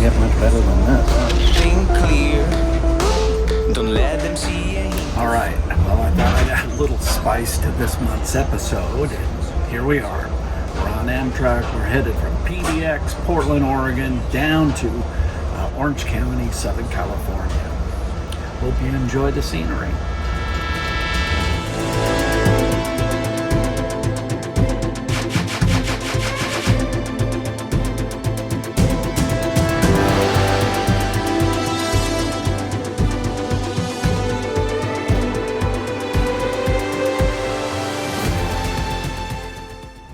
doesn't get much better than this. Think clear. Don't let them see you. All right, well, I thought I'd add a little spice to this month's episode, and here we are. We're on Amtrak. We're headed from PDX, Portland, Oregon, down to Orange County, Southern California. Hope you enjoy the scenery.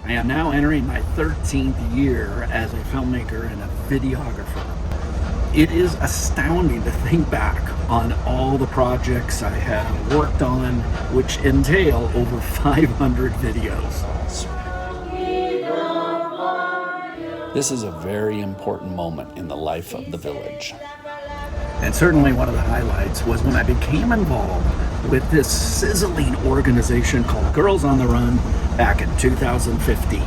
I am now entering my 13th year as a filmmaker and a videographer. It is astounding to think back on all the projects I have worked on, which entail over 500 videos. This is a very important moment in the life of the village. And certainly one of the highlights was when I became involved with this sizzling organization called Girls on the Run back in 2015.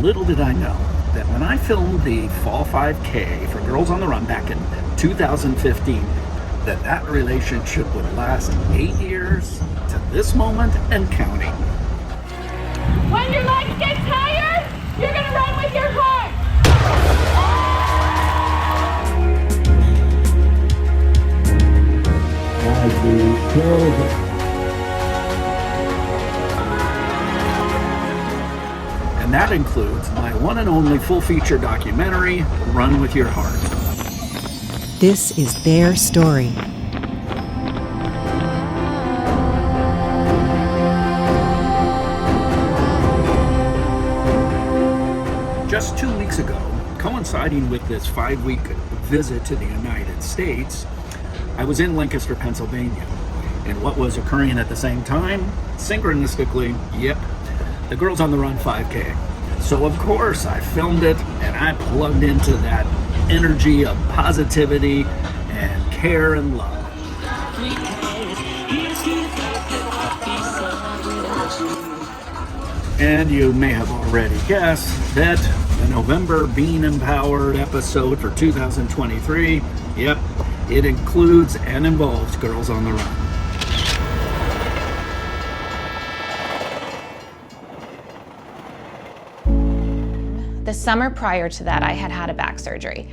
Little did I know that when I filmed the Fall 5K for Girls on the Run back in 2015, that relationship would last 8 years to this moment and counting. When your legs get tired, you're gonna run with your heart. And that includes my one and only full-feature documentary, Run With Your Heart. This is their story. Just 2 weeks ago, coinciding with this 5-week visit to the United States, I was in Lancaster, Pennsylvania. And what was occurring at the same time? Synchronistically, yep, the Girls on the Run 5K. So of course I filmed it and I plugged into that energy of positivity and care and love. And you may have already guessed that the November Being Empowered episode for 2023, yep, it includes and involves Girls on the Run. The summer prior to that, I had a back surgery.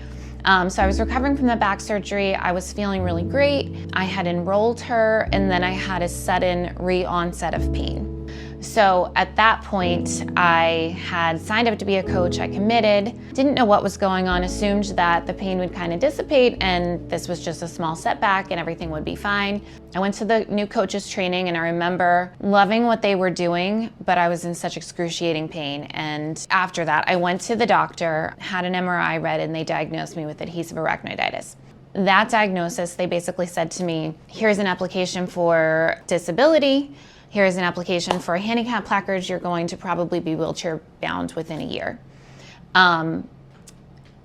So I was recovering from the back surgery. I was feeling really great. I had enrolled her, and then I had a sudden re-onset of pain. So at that point, I had signed up to be a coach. I committed, didn't know what was going on, assumed that the pain would kind of dissipate and this was just a small setback and everything would be fine. I went to the new coaches training and I remember loving what they were doing, but I was in such excruciating pain. And after that, I went to the doctor, had an MRI read, and they diagnosed me with adhesive arachnoiditis. That diagnosis, they basically said to me, here's an application for disability. Here's an application for a handicap placard. You're going to probably be wheelchair bound within a year.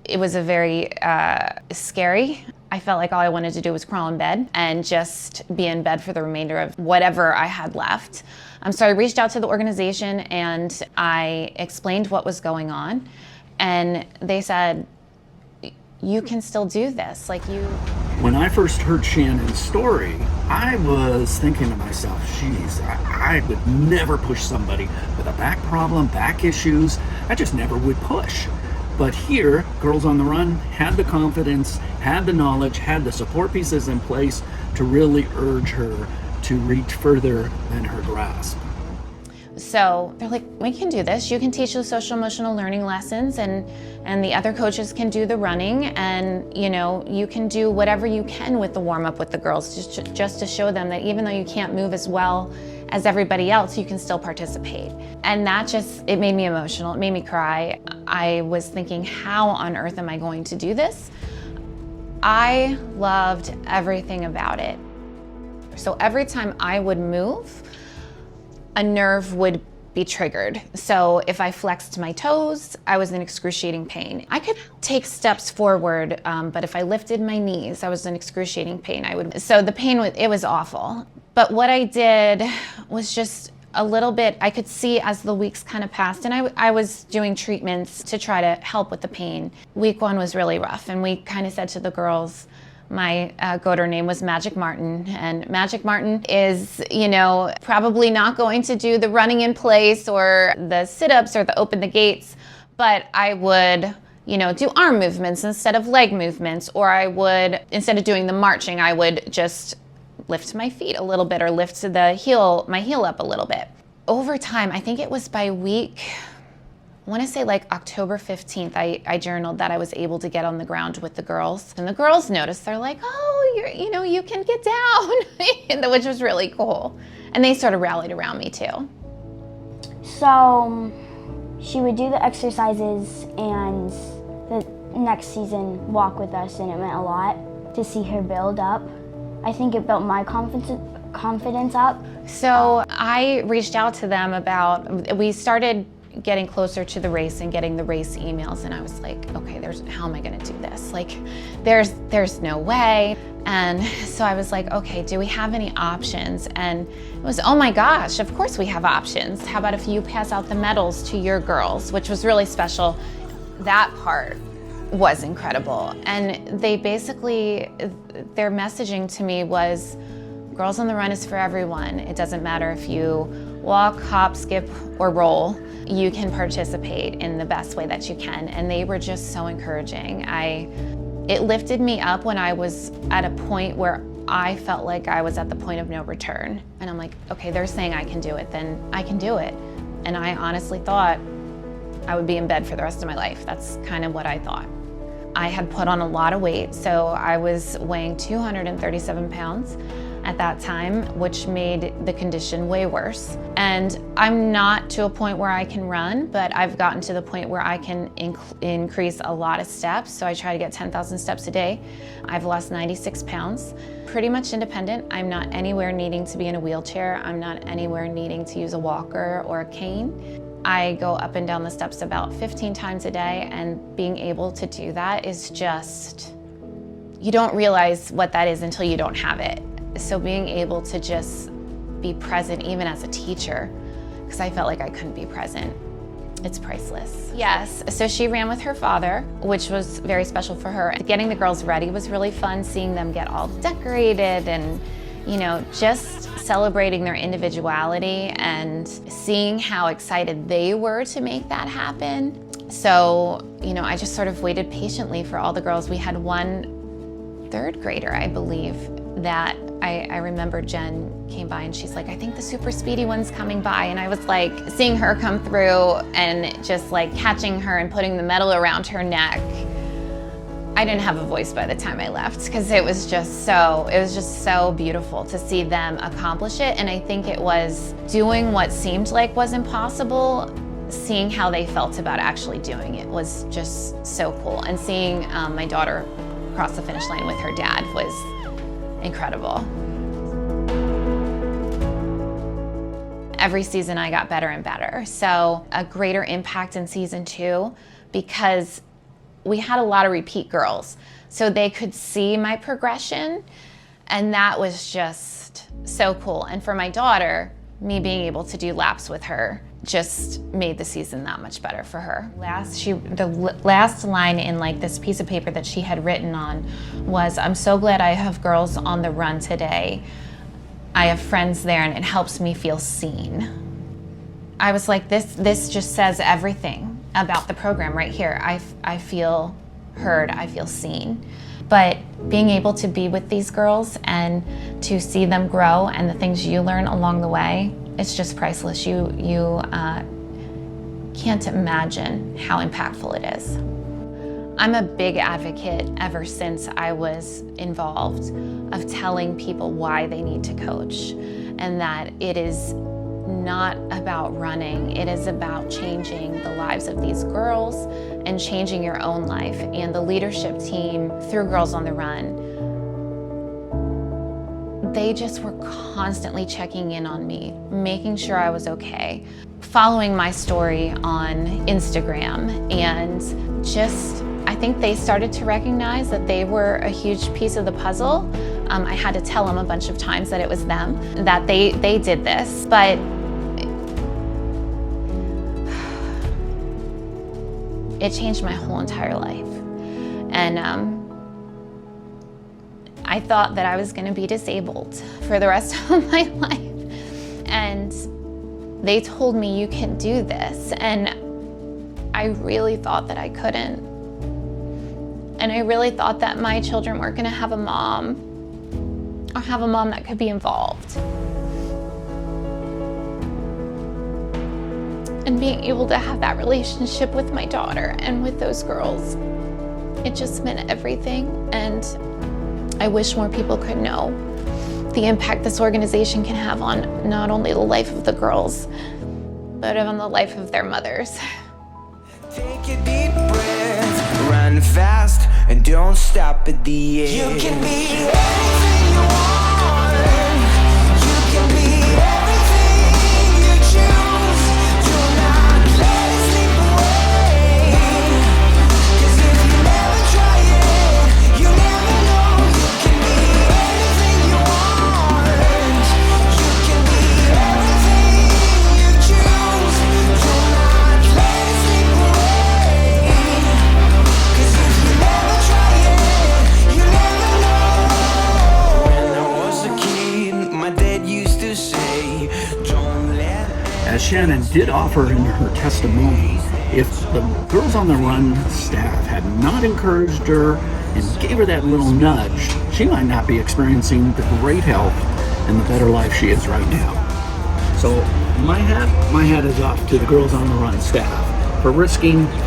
It was a very scary. I felt like all I wanted to do was crawl in bed and just be in bed for the remainder of whatever I had left. So I reached out to the organization and I explained what was going on. And they said, you can still do this. When I first heard Shannon's story, I was thinking to myself, geez, I would never push somebody with a back problem, back issues. I just never would push. But here, Girls on the Run had the confidence, had the knowledge, had the support pieces in place to really urge her to reach further than her grasp. So they're like, we can do this. You can teach the social emotional learning lessons and the other coaches can do the running, and you can do whatever you can with the warm up with the girls just to show them that even though you can't move as well as everybody else, you can still participate. And that it made me emotional. It made me cry. I was thinking, how on earth am I going to do this? I loved everything about it. So every time I would move, a nerve would be triggered. So if I flexed my toes, I was in excruciating pain. I could take steps forward, but if I lifted my knees, I was in excruciating pain. So the pain, it was awful. But what I did was just a little bit, I could see as the weeks kind of passed, and I was doing treatments to try to help with the pain. Week 1 was really rough, and we kind of said to the girls, my GOTR name was Magic Martin, and Magic Martin is, probably not going to do the running in place or the sit-ups or the open the gates, but I would, do arm movements instead of leg movements, or I would, instead of doing the marching, I would just lift my feet a little bit or lift my heel up a little bit. Over time, I think it was by week, I want to say like October 15th, I journaled that I was able to get on the ground with the girls. And the girls noticed, they're like, oh, you can get down, which was really cool. And they sort of rallied around me too. So she would do the exercises and the next season walk with us, and it meant a lot to see her build up. I think it built my confidence up. So I reached out to them we started getting closer to the race and getting the race emails, and I was like, okay, how am I gonna do this? Like, there's no way. And so I was like, okay, do we have any options? And it was, oh my gosh, of course we have options. How about if you pass out the medals to your girls, which was really special. That part was incredible. And they basically, their messaging to me was, Girls on the Run is for everyone. It doesn't matter if you walk, hop, skip, or roll. You can participate in the best way that you can. And they were just so encouraging. It lifted me up when I was at a point where I felt like I was at the point of no return. And I'm like, okay, they're saying I can do it, then I can do it. And I honestly thought I would be in bed for the rest of my life. That's kind of what I thought. I had put on a lot of weight, so I was weighing 237 pounds at that time, which made the condition way worse. And I'm not to a point where I can run, but I've gotten to the point where I can increase a lot of steps. So I try to get 10,000 steps a day. I've lost 96 pounds. Pretty much independent. I'm not anywhere needing to be in a wheelchair. I'm not anywhere needing to use a walker or a cane. I go up and down the steps about 15 times a day, and being able to do that is just, you don't realize what that is until you don't have it. So being able to just be present, even as a teacher, because I felt like I couldn't be present, it's priceless. Yes, so she ran with her father, which was very special for her. Getting the girls ready was really fun, seeing them get all decorated and, just celebrating their individuality and seeing how excited they were to make that happen. So, I just sort of waited patiently for all the girls. We had one 3rd grader, I believe, that I remember Jen came by and she's like, I think the super speedy one's coming by. And I was like, seeing her come through and just like catching her and putting the medal around her neck. I didn't have a voice by the time I left because it was just so beautiful to see them accomplish it. And I think it was doing what seemed like was impossible, seeing how they felt about actually doing it was just so cool. And seeing my daughter cross the finish line with her dad was incredible. Every season I got better and better. So a greater impact in season 2 because we had a lot of repeat girls. So they could see my progression, and that was just so cool. And for my daughter, me being able to do laps with her just made the season that much better for her. The last line in like this piece of paper that she had written on was, I'm so glad I have girls on the run today. I have friends there and it helps me feel seen. I was like, this just says everything about the program right here. I feel heard, I feel seen. But being able to be with these girls and to see them grow and the things you learn along the way, it's just priceless. You can't imagine how impactful it is. I'm a big advocate ever since I was involved of telling people why they need to coach, and that it is not about running, it is about changing the lives of these girls and changing your own life. And the leadership team through Girls on the Run, they just were constantly checking in on me, making sure I was okay. following my story on Instagram, and I think they started to recognize that they were a huge piece of the puzzle. I had to tell them a bunch of times that it was them, that they did this, but it changed my whole entire life. And I thought that I was gonna be disabled for the rest of my life. And they told me, you can do this. And I really thought that I couldn't. And I really thought that my children weren't gonna have a mom, or have a mom that could be involved. And being able to have that relationship with my daughter and with those girls, it just meant everything. And I wish more people could know the impact this organization can have on not only the life of the girls, but on the life of their mothers. Take a deep breath, run fast, and don't stop at the edge. You can be anything you want. You can be everything you choose. Do not let it slip away. 'Cause if you never try it, you never know. You can be anything you want. You can be everything you choose. Do not let it slip away. 'Cause if you never try it, you never know. When I was a kid, my dad used to say, don't let. As Shannon did offer in her testimony, if the Girls on the Run staff had not encouraged her and gave her that little nudge, she might not be experiencing the great health and the better life she is right now. So my hat is off to the Girls on the Run staff for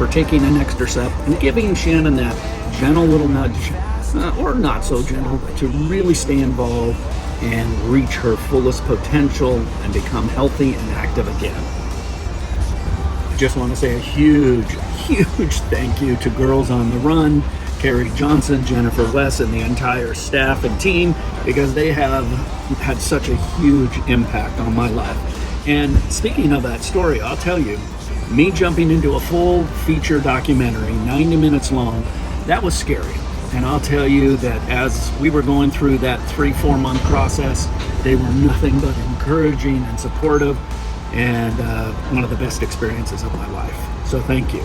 taking an extra step and giving Shannon that gentle little nudge, or not so gentle, to really stay involved and reach her fullest potential and become healthy and active again. I just want to say a huge thank you to Girls on the Run, Carrie Johnson, Jennifer West, and the entire staff and team, because they have had such a huge impact on my life. And speaking of that story, I'll tell you, me jumping into a full feature documentary, 90 minutes long, that was scary. And I'll tell you that as we were going through that 3-4 month process, they were nothing but encouraging and supportive, and one of the best experiences of my life. So thank you.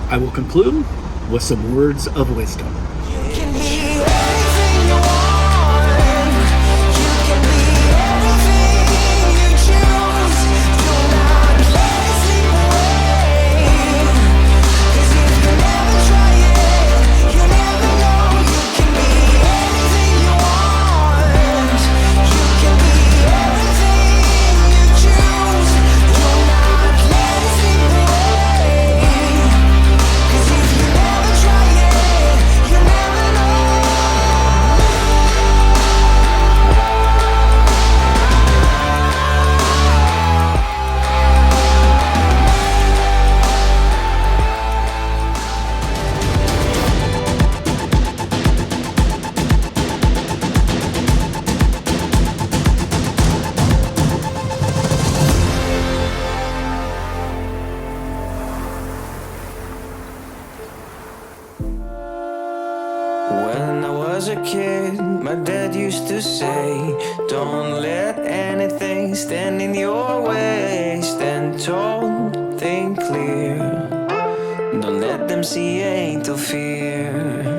I will conclude with some words of wisdom. You can be anything you want. You can be everything you choose. Do not let it slip away. 'Cause if you never try it, you never know. You can be anything you want. You can be everything you choose. Do not let it slip away. 'Cause if you never try it, you never know. When I was a kid, my dad used to say, don't let anything stand in your way. Stand tall, think clear. Don't let them see you ain't no fear.